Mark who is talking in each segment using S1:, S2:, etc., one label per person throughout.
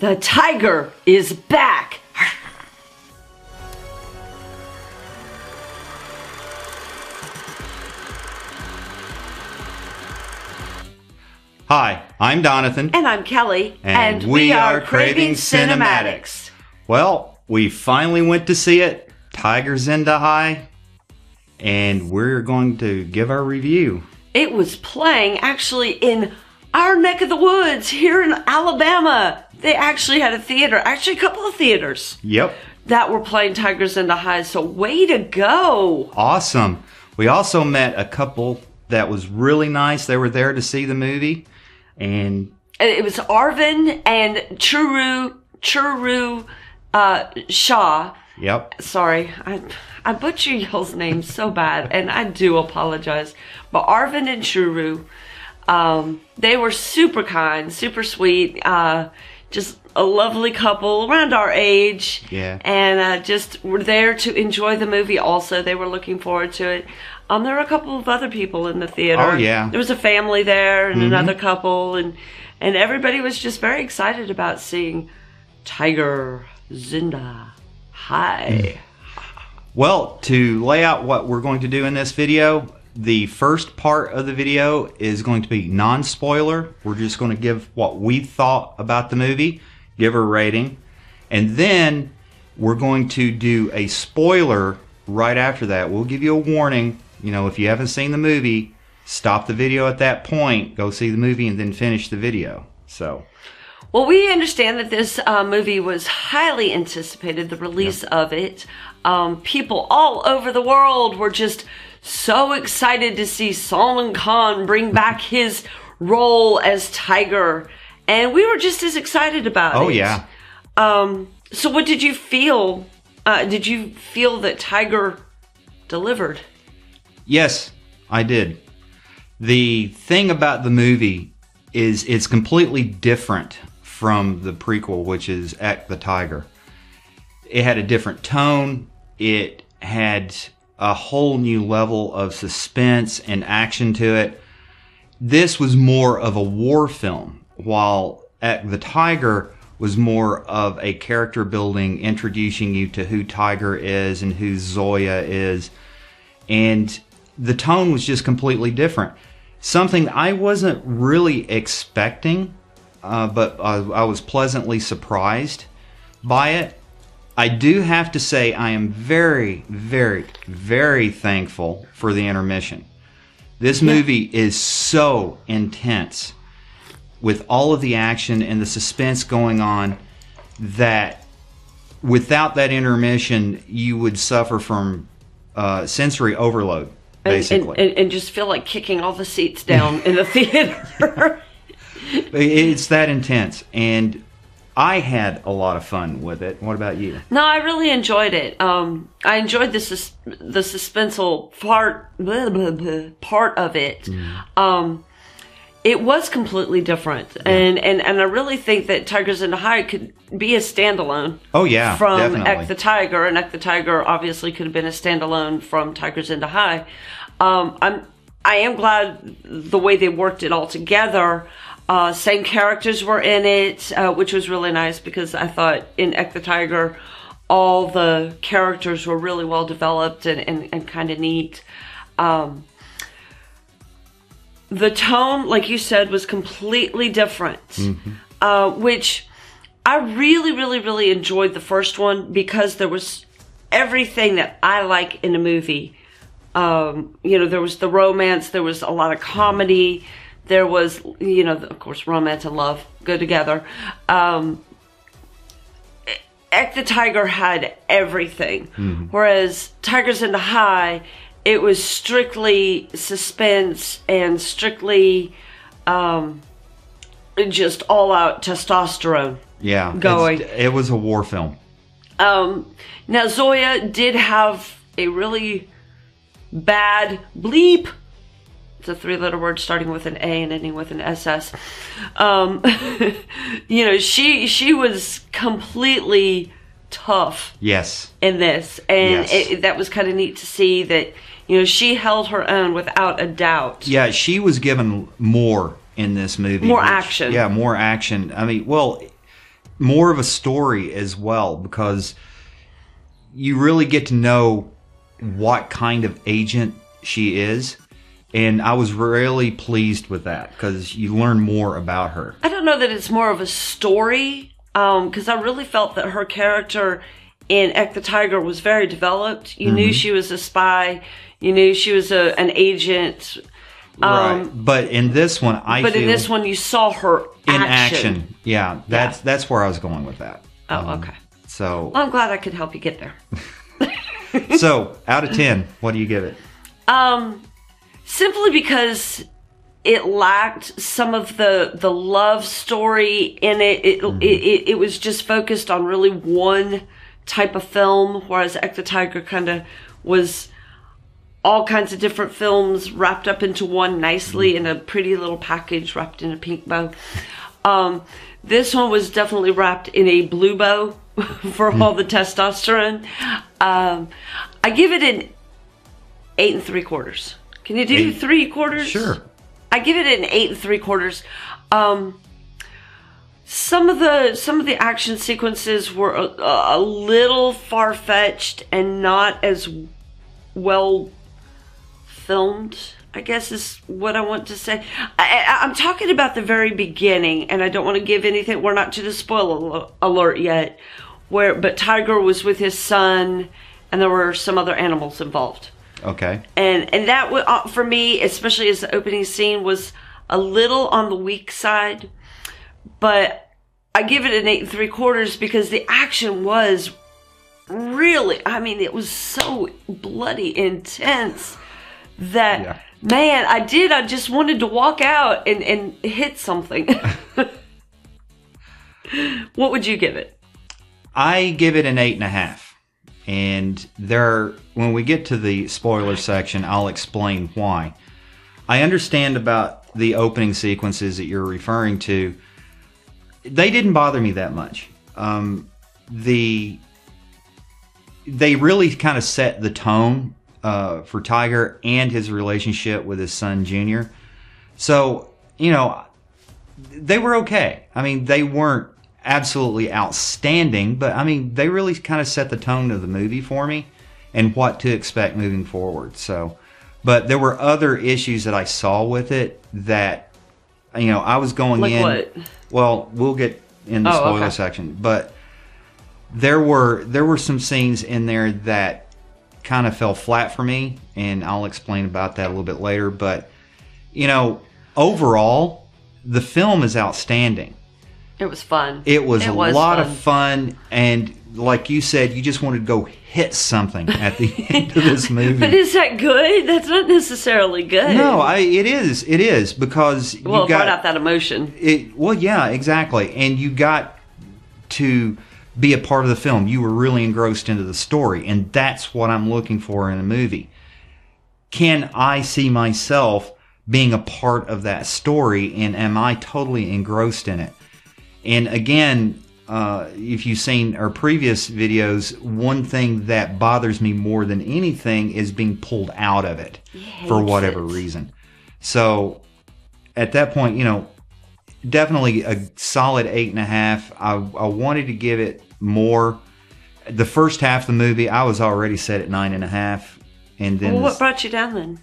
S1: The tiger is back!
S2: Hi, I'm Donathan.
S1: And I'm Kelly.
S2: And we are Craving Cinematics. Well, we finally went to see it, Tiger Zinda High, and we're going to give our review.
S1: It was playing actually in our neck of the woods here in Alabama. They actually had a theater, actually a couple of theaters.
S2: Yep.
S1: That were playing Tiger Zinda High, so way to go.
S2: Awesome. We also met a couple that was really nice. They were there to see the movie. And
S1: it was Arvin and Churu Shaw.
S2: Yep.
S1: Sorry, I butcher y'all's names so bad, and I do apologize. But Arvin and Churu, they were super kind, super sweet, just a lovely couple around our age.
S2: Yeah.
S1: And just were there to enjoy the movie also. They were looking forward to it. There were a couple of other people in the theater.
S2: Oh, yeah.
S1: There was a family there and another couple, and everybody was just very excited about seeing Tiger Zinda High.
S2: Well, to lay out what we're going to do in this video, the first part of the video is going to be non-spoiler. We're just going to give what we thought about the movie, give a rating, and then we're going to do a spoiler right after that. We'll give you a warning. You know, if you haven't seen the movie, stop the video at that point, go see the movie, and then finish the video. So,
S1: well, we understand that this movie was highly anticipated, the release of it. People all over the world were just so excited to see Salman Khan bring back his role as Tiger. And we were just as excited about it.
S2: Oh, yeah.
S1: So what did you feel? Did you feel that Tiger delivered?
S2: Yes, I did. The thing about the movie is it's completely different from the prequel, which is Act the Tiger. It had a different tone. It had a whole new level of suspense and action to it. This was more of a war film, while Act the Tiger was more of a character building, introducing you to who Tiger is and who Zoya is. And the tone was just completely different. Something I wasn't really expecting, but I was pleasantly surprised by it. I do have to say I am very, very, very thankful for the intermission. This movie is so intense with all of the action and the suspense going on that without that intermission, you would suffer from sensory overload, basically.
S1: And just feel like kicking all the seats down in the theater.
S2: It's that intense. And I had a lot of fun with it. What about you?
S1: No, I really enjoyed it. I enjoyed the suspenseful part of it. It was completely different, and I really think that Tiger Zinda High could be a standalone.
S2: Oh yeah,
S1: from
S2: definitely.
S1: Act the Tiger, and Act the Tiger obviously could have been a standalone from Tiger Zinda High. I am glad the way they worked it all together. Same characters were in it, which was really nice because I thought in Act the Tiger, all the characters were really well developed and kind of neat. The tone, like you said, was completely different, which I really, really, really enjoyed the first one because there was everything that I like in a movie. You know, there was the romance, there was a lot of comedy, there was, you know, of course, romance and love go together. Act the Tiger had everything, whereas Tiger Zinda High, it was strictly suspense and strictly just all-out testosterone.
S2: Yeah,
S1: going.
S2: It was a war film.
S1: Now Zoya did have a really bad bleep. It's a three-letter word starting with an A and ending with an SS. You know, she was completely tough.
S2: Yes.
S1: In this, and
S2: yes.
S1: That was kind of neat to see that, you know, she held her own without a doubt.
S2: Yeah, she was given more in this movie.
S1: More action.
S2: Yeah, more action. I mean, well, more of a story as well, because you really get to know what kind of agent she is. And I was really pleased with that because you learn more about her.
S1: I don't know that it's more of a story, because I really felt that her character in Ek the Tiger was very developed. You knew she was a spy. You knew she was an agent.
S2: Right. But in this one,
S1: in this one, you saw her
S2: in action. Yeah, that's where I was going with that.
S1: Oh, okay.
S2: So
S1: well, I'm glad I could help you get there.
S2: So, out of 10, what do you give it?
S1: Simply because it lacked some of the love story in it. It was just focused on really one type of film, whereas Ek the Tiger kind of was all kinds of different films wrapped up into one nicely in a pretty little package wrapped in a pink bow. This one was definitely wrapped in a blue bow for all the testosterone. I give it an 8 3/4. Can you do 3/4?
S2: Sure.
S1: I give it an 8 3/4. Some of the action sequences were a little far-fetched and not as well filmed, I guess is what I want to say. I'm talking about the very beginning, and I don't want to give anything. We're not to the spoiler alert yet. But Tiger was with his son, and there were some other animals involved.
S2: Okay.
S1: And that for me, especially as the opening scene, was a little on the weak side. But I give it an 8 3/4 because the action was really, I mean, it was so bloody intense that, man, I just wanted to walk out and hit something. What would you give it?
S2: I give it an 8.5. And when we get to the spoiler section, I'll explain why. I understand about the opening sequences that you're referring to. They didn't bother me that much. They really kind of set the tone for Tiger and his relationship with his son, Junior. So, they were okay. I mean, they weren't absolutely outstanding, but I mean, they really kind of set the tone of the movie for me and what to expect moving forward. So, but there were other issues that I saw with it that, I was going
S1: like
S2: in.
S1: What?
S2: Well, we'll get in the spoiler section, but there were some scenes in there that kind of fell flat for me, and I'll explain about that a little bit later. But overall, the film is outstanding.
S1: It was fun.
S2: It was a lot of fun, and like you said, you just wanted to go hit something at the end of this movie.
S1: But is that good? That's not necessarily good.
S2: No, it is. It is, because you got...
S1: brought out that emotion.
S2: Well, yeah, exactly. And you got to be a part of the film. You were really engrossed into the story, and that's what I'm looking for in a movie. Can I see myself being a part of that story, and am I totally engrossed in it? And again, if you've seen our previous videos, one thing that bothers me more than anything is being pulled out of it for whatever reason. So at that point, definitely a solid 8.5. I wanted to give it more. The first half of the movie, I was already set at 9.5. And then
S1: what brought you down then?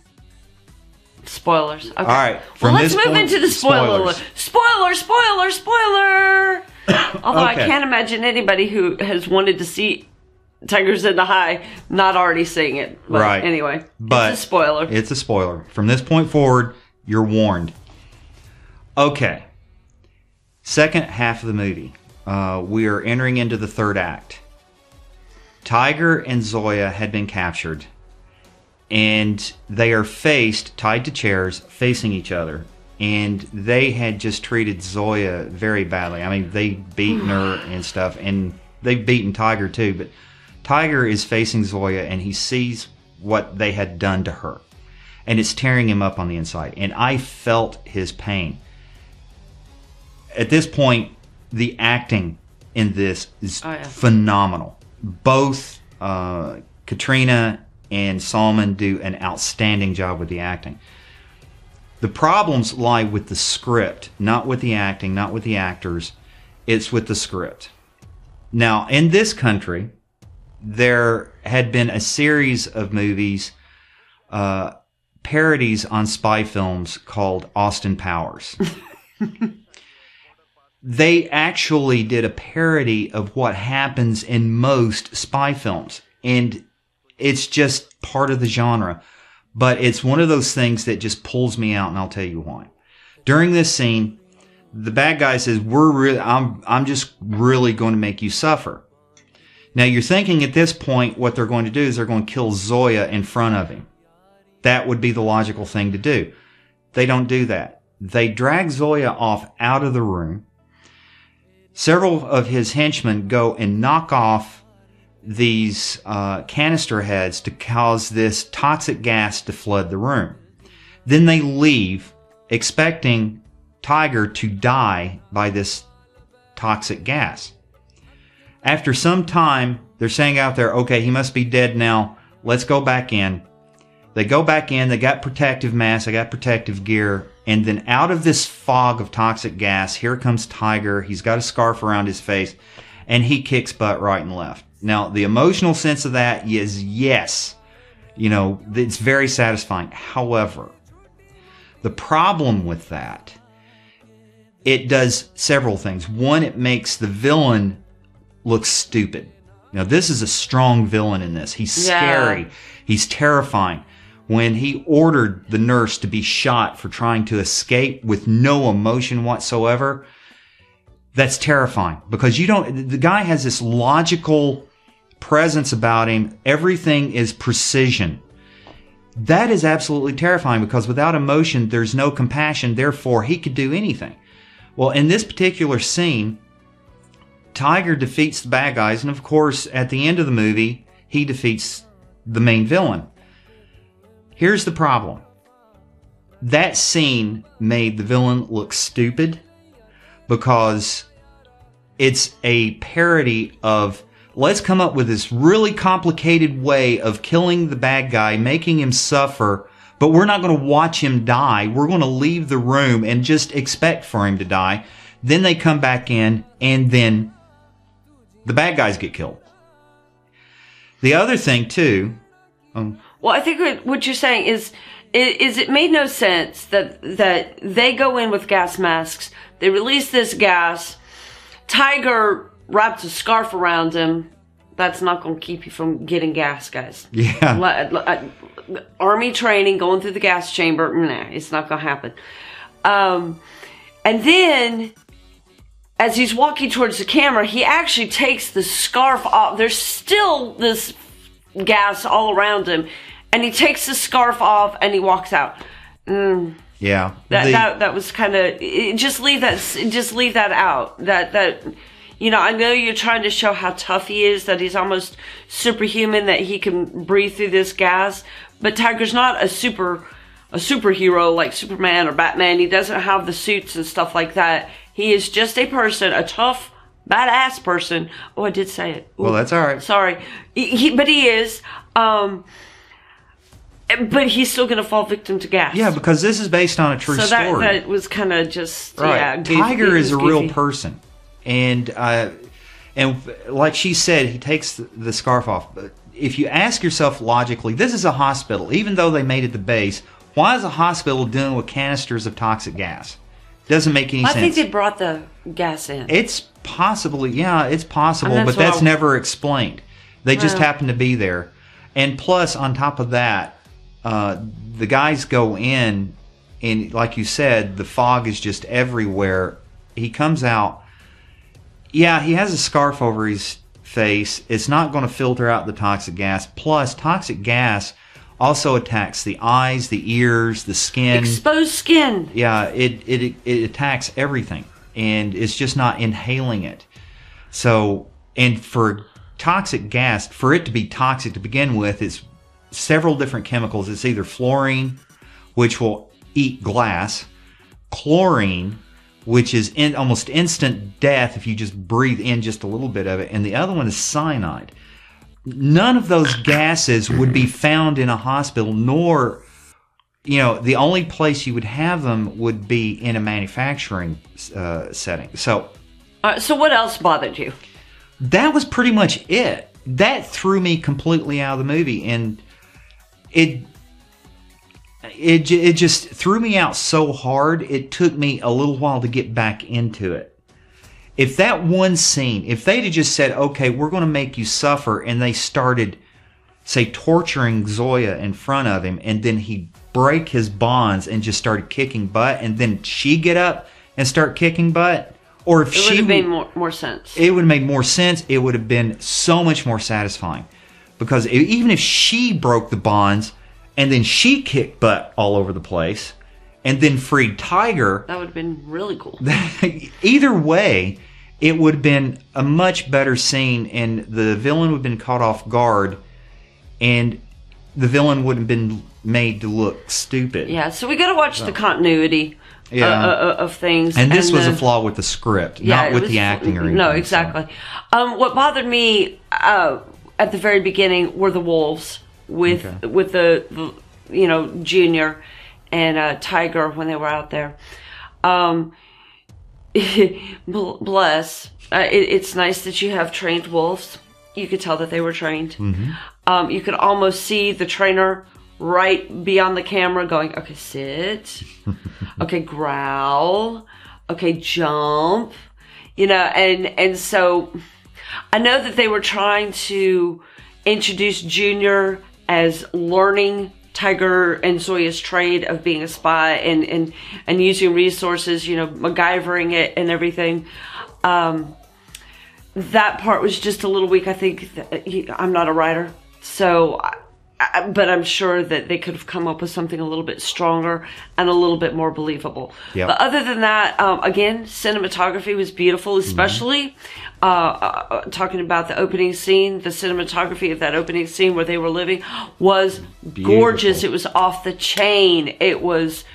S1: Spoilers. Okay.
S2: All right.
S1: Let's move into the spoiler. Spoiler. Although I can't imagine anybody who has wanted to see Tigers in the High not already seeing it. But
S2: right.
S1: Anyway,
S2: but
S1: it's a spoiler.
S2: It's a spoiler. From this point forward, you're warned. Okay. Second half of the movie. We are entering into the third act. Tiger and Zoya had been captured. And they are tied to chairs, facing each other. And they had just treated Zoya very badly. I mean, they'd beaten her and stuff. And they've beaten Tiger too. But Tiger is facing Zoya, and he sees what they had done to her. And it's tearing him up on the inside. And I felt his pain. At this point, the acting in this is phenomenal. Both Katrina and Salman do an outstanding job with the acting. The problems lie with the script, not with the acting, not with the actors. it's with the script. Now, in this country, there had been a series of movies, parodies on spy films called Austin Powers. They actually did a parody of what happens in most spy films. And it's just part of the genre. But it's one of those things that just pulls me out, and I'll tell you why. During this scene, the bad guy says, I'm just really going to make you suffer. Now, you're thinking at this point what they're going to do is they're going to kill Zoya in front of him. That would be the logical thing to do. They don't do that. They drag Zoya off out of the room. Several of his henchmen go and knock off these canister heads to cause this toxic gas to flood the room. Then they leave, expecting Tiger to die by this toxic gas. After some time, they're saying out there, okay, he must be dead now. Let's go back in. They go back in. They got protective masks. They got protective gear. And then out of this fog of toxic gas, here comes Tiger. He's got a scarf around his face, and he kicks butt right and left. Now, the emotional sense of that is yes. You know, it's very satisfying. However, the problem with that, it does several things. One, it makes the villain look stupid. Now, this is a strong villain in this. He's scary. He's terrifying. When he ordered the nurse to be shot for trying to escape with no emotion whatsoever, that's terrifying. Because the guy has this logical presence about him. Everything is precision. That is absolutely terrifying because without emotion, there's no compassion. Therefore, he could do anything. Well, in this particular scene, Tiger defeats the bad guys. And of course, at the end of the movie, he defeats the main villain. Here's the problem. That scene made the villain look stupid because it's a parody of, let's come up with this really complicated way of killing the bad guy, making him suffer, but we're not going to watch him die. We're going to leave the room and just expect for him to die. Then they come back in, and then the bad guys get killed. The other thing, too...
S1: Well, I think what you're saying is it made no sense that they go in with gas masks, they release this gas, Tiger wraps a scarf around him. That's not going to keep you from getting gas, guys.
S2: Yeah.
S1: Army training, going through the gas chamber, nah, it's not going to happen. And then, as he's walking towards the camera, he actually takes the scarf off. There's still this gas all around him, and he takes the scarf off and he walks out.
S2: Yeah,
S1: that was kind of, just leave that out. That you know, I know you're trying to show how tough he is, that he's almost superhuman, that he can breathe through this gas. But Tiger's not a superhero like Superman or Batman. He doesn't have the suits and stuff like that. He is just a person, a tough, badass person. Oh, I did say it. Ooh,
S2: well, that's all right.
S1: Sorry. But he is. But he's still going to fall victim to gas.
S2: Yeah, because this is based on a true story.
S1: So that was kind of just,
S2: right.
S1: Yeah. Goofy.
S2: Tiger is a real person. And like she said, he takes the scarf off. But if you ask yourself logically, this is a hospital. Even though they made it the base, why is a hospital dealing with canisters of toxic gas? Doesn't make any sense.
S1: I think they brought the gas in.
S2: It's possibly, it's possible, but that's never explained. They just happen to be there. And plus, on top of that, the guys go in, and like you said, the fog is just everywhere. He comes out. Yeah, he has a scarf over his face. It's not going to filter out the toxic gas. Plus, toxic gas also attacks the eyes, the ears, the skin.
S1: Exposed skin.
S2: Yeah, it attacks everything, and it's just not inhaling it. So, and for toxic gas, for it to be toxic to begin with, it's several different chemicals. It's either fluorine, which will eat glass, chlorine, which is almost instant death if you just breathe in just a little bit of it, and the other one is cyanide. None of those gases would be found in a hospital, nor, the only place you would have them would be in a manufacturing setting. So
S1: So what else bothered you?
S2: That was pretty much it. That threw me completely out of the movie, and it just threw me out so hard, it took me a little while to get back into it. If that one scene, if they'd have just said, okay, we're going to make you suffer, and they started, say, torturing Zoya in front of him, and then he'd break his bonds and just started kicking butt, and then she'd get up and start kicking butt, or if
S1: it would have made more sense.
S2: It would have made more sense. It would have been so much more satisfying. Because even if she broke the bonds, and then she kicked butt all over the place, and then freed Tiger,
S1: that would have been really cool.
S2: Either way, it would have been a much better scene, and the villain would have been caught off guard, and the villain would have been made to look stupid.
S1: Yeah, so we got to watch the continuity of things.
S2: And this was a flaw with the script, not with the acting or anything.
S1: No, exactly. So. What bothered me at the very beginning were the wolves with the Junior and Tiger when they were out there. Bless. It's nice that you have trained wolves. You could tell that they were trained. Mm-hmm. You could almost see the trainer right beyond the camera going, okay, sit. Okay, growl. Okay, jump. And so I know that they were trying to introduce Junior as learning Tiger and Zoya's trade of being a spy and using resources, MacGyvering it and everything. That part was just a little weak. I think I'm not a writer, so but I'm sure that they could have come up with something a little bit stronger and a little bit more believable. Yep. But other than that, again, cinematography was beautiful, especially talking about the opening scene. The cinematography of that opening scene where they were living was gorgeous. It was off the chain. It was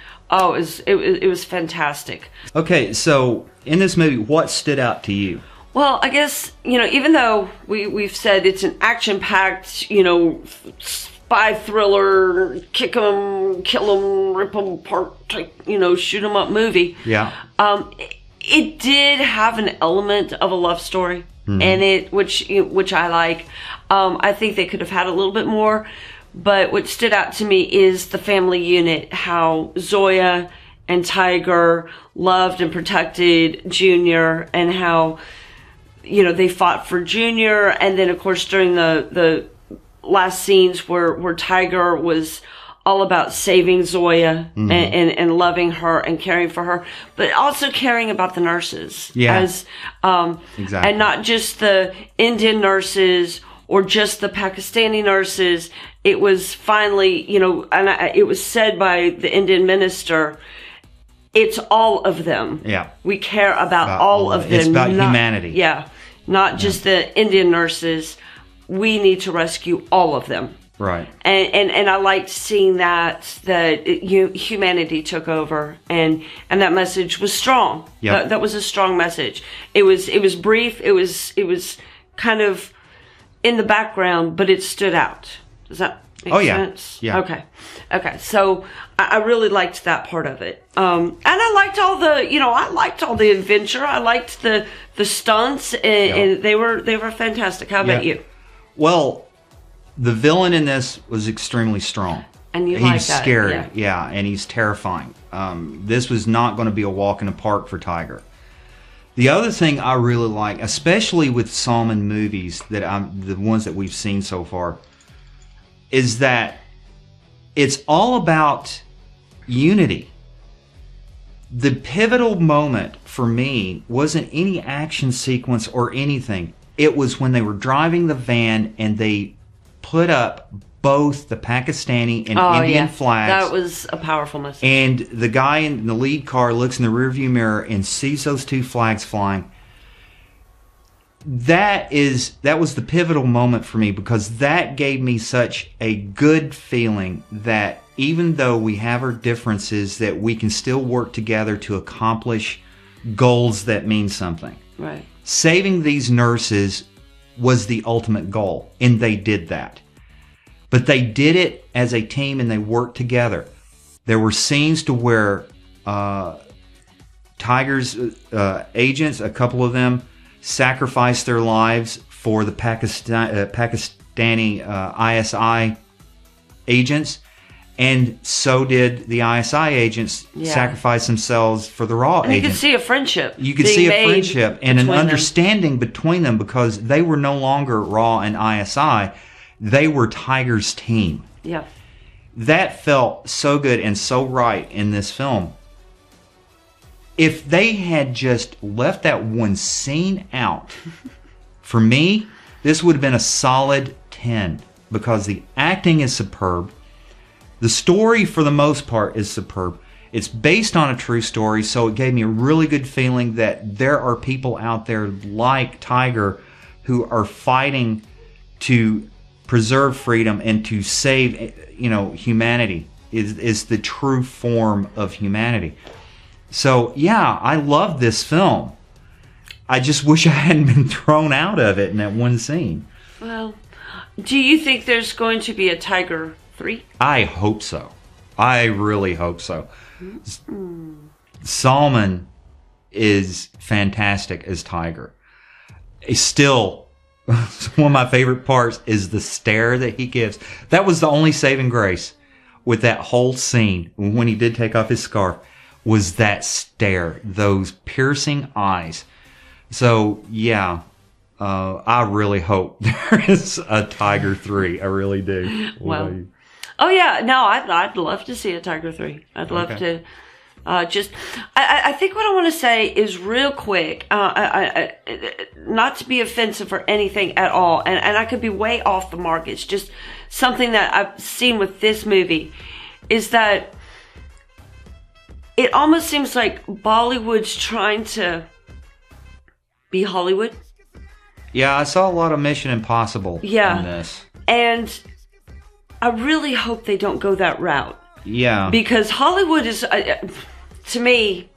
S1: fantastic. Okay,
S2: so in this movie, what stood out to you?
S1: Well, I guess, even though we've said it's an action-packed, spy thriller, kick 'em, kill 'em, rip 'em apart type, shoot 'em up movie.
S2: Yeah.
S1: It did have an element of a love story in it, which I like. I think they could have had a little bit more, but what stood out to me is the family unit, how Zoya and Tiger loved and protected Junior, and how they fought for Junior, and then of course during the last scenes where Tiger was all about saving Zoya and loving her and caring for her, but also caring about the nurses.
S2: Yeah.
S1: Exactly. And not just the Indian nurses or just the Pakistani nurses. It was finally, it was said by the Indian minister, it's all of them.
S2: Yeah.
S1: We care about all of them.
S2: It's about humanity.
S1: Yeah. Not just the Indian nurses. We need to rescue all of them.
S2: Right.
S1: And I liked seeing that humanity took over, and that message was strong.
S2: Yeah.
S1: That was a strong message. It was brief. It was kind of in the background, but it stood out. Does that make sense?
S2: Yeah.
S1: Okay. So I really liked that part of it. And I liked all the adventure. I liked the stunts, and they were fantastic. How about you?
S2: Well, the villain in this was extremely strong.
S1: And
S2: he's scary, yeah, and he's terrifying. This was not going to be a walk in the park for Tiger. The other thing I really like, especially with Salman movies, the ones that we've seen so far, is that it's all about unity. The pivotal moment for me wasn't any action sequence or anything. It was when they were driving the van and they put up both the Pakistani and Indian flags. That was a powerful message. And the guy in the lead car looks in the rearview mirror and sees those two flags flying. That was the pivotal moment for me, because that gave me such a good feeling that even though we have our differences, that we can still work together to accomplish goals that mean something. Right. Saving these nurses was the ultimate goal, and they did that. But they did it as a team, and they worked together. There were scenes to where Tiger's agents, a couple of them, sacrificed their lives for the Pakistani ISI agents, and so did the ISI agents sacrifice themselves for the raw agents.
S1: You could see a friendship.
S2: You could see a friendship and an understanding between them, because they were no longer Raw and ISI. They were Tiger's team.
S1: Yeah.
S2: That felt so good and so right in this film. If they had just left that one scene out, for me, this would have been a solid 10, because the acting is superb. The story, for the most part, is superb. It's based on a true story, so it gave me a really good feeling that there are people out there like Tiger who are fighting to preserve freedom and to save, humanity is the true form of humanity. So, yeah, I love this film. I just wish I hadn't been thrown out of it in that one scene.
S1: Well, do you think there's going to be a Tiger 3?
S2: I hope so. I really hope so. Salman is fantastic as Tiger. He's still, one of my favorite parts is the stare that he gives. That was the only saving grace with that whole scene, when he did take off his scarf, was that stare, those piercing eyes. So, yeah, I really hope there is a Tiger 3. I really do.
S1: Well, oh yeah, no, I'd love to see a Tiger 3. I'd love to. I think what I want to say is real quick, not to be offensive or anything at all, and I could be way off the mark. It's just something that I've seen with this movie, is that it almost seems like Bollywood's trying to be Hollywood.
S2: Yeah, I saw a lot of Mission Impossible in this.
S1: And I really hope they don't go that route.
S2: Yeah.
S1: Because Hollywood is, to me,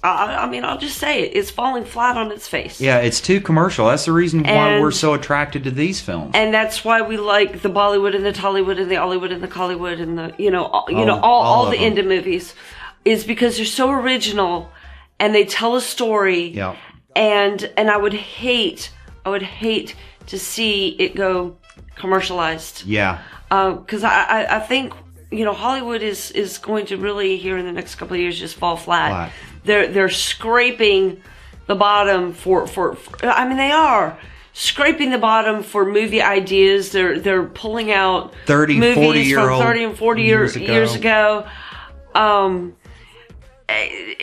S1: I mean, I'll just say it, it's falling flat on its face.
S2: Yeah, it's too commercial. That's the reason why we're so attracted to these films.
S1: And that's why we like the Bollywood and the Tollywood and the Hollywood and the Collywood and the, all the indie movies, is because they're so original and they tell a story.
S2: Yeah.
S1: And I would hate to see it go commercialized.
S2: Yeah.
S1: Because I think, Hollywood is going to really, here in the next couple of years, just fall flat. They're scraping the bottom for I mean, they are scraping the bottom for movie ideas. They're pulling out
S2: 30,
S1: movies
S2: 40-year-old
S1: from 30 and 40 years ago.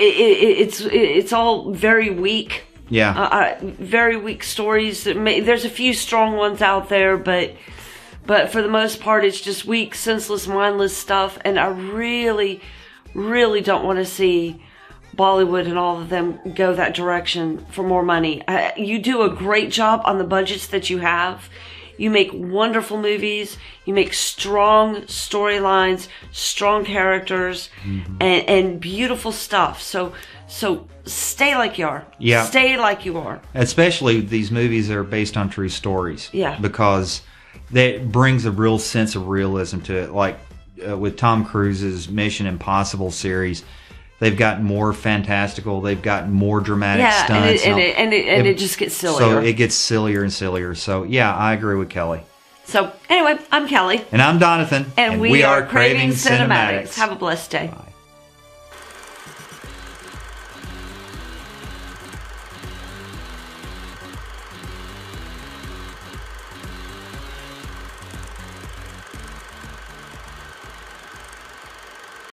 S1: It's all very weak.
S2: Yeah.
S1: Very weak stories. There's a few strong ones out there, but for the most part, it's just weak, senseless, mindless stuff. And I really, really don't want to see Bollywood and all of them go that direction for more money. You do a great job on the budgets that you have. You make wonderful movies. You make strong storylines, strong characters, and beautiful stuff. So stay like you are.
S2: Yeah.
S1: Stay like you are.
S2: Especially these movies that are based on true stories.
S1: Yeah.
S2: Because that brings a real sense of realism to it. Like with Tom Cruise's Mission Impossible series, they've gotten more fantastical. They've gotten more dramatic stunts.
S1: And it just gets sillier.
S2: So it gets sillier and sillier. So, yeah, I agree with Kelly.
S1: So, anyway, I'm Kelly.
S2: And I'm Donathan.
S1: And we are Craving Cinematics. Have a blessed day.
S2: Bye.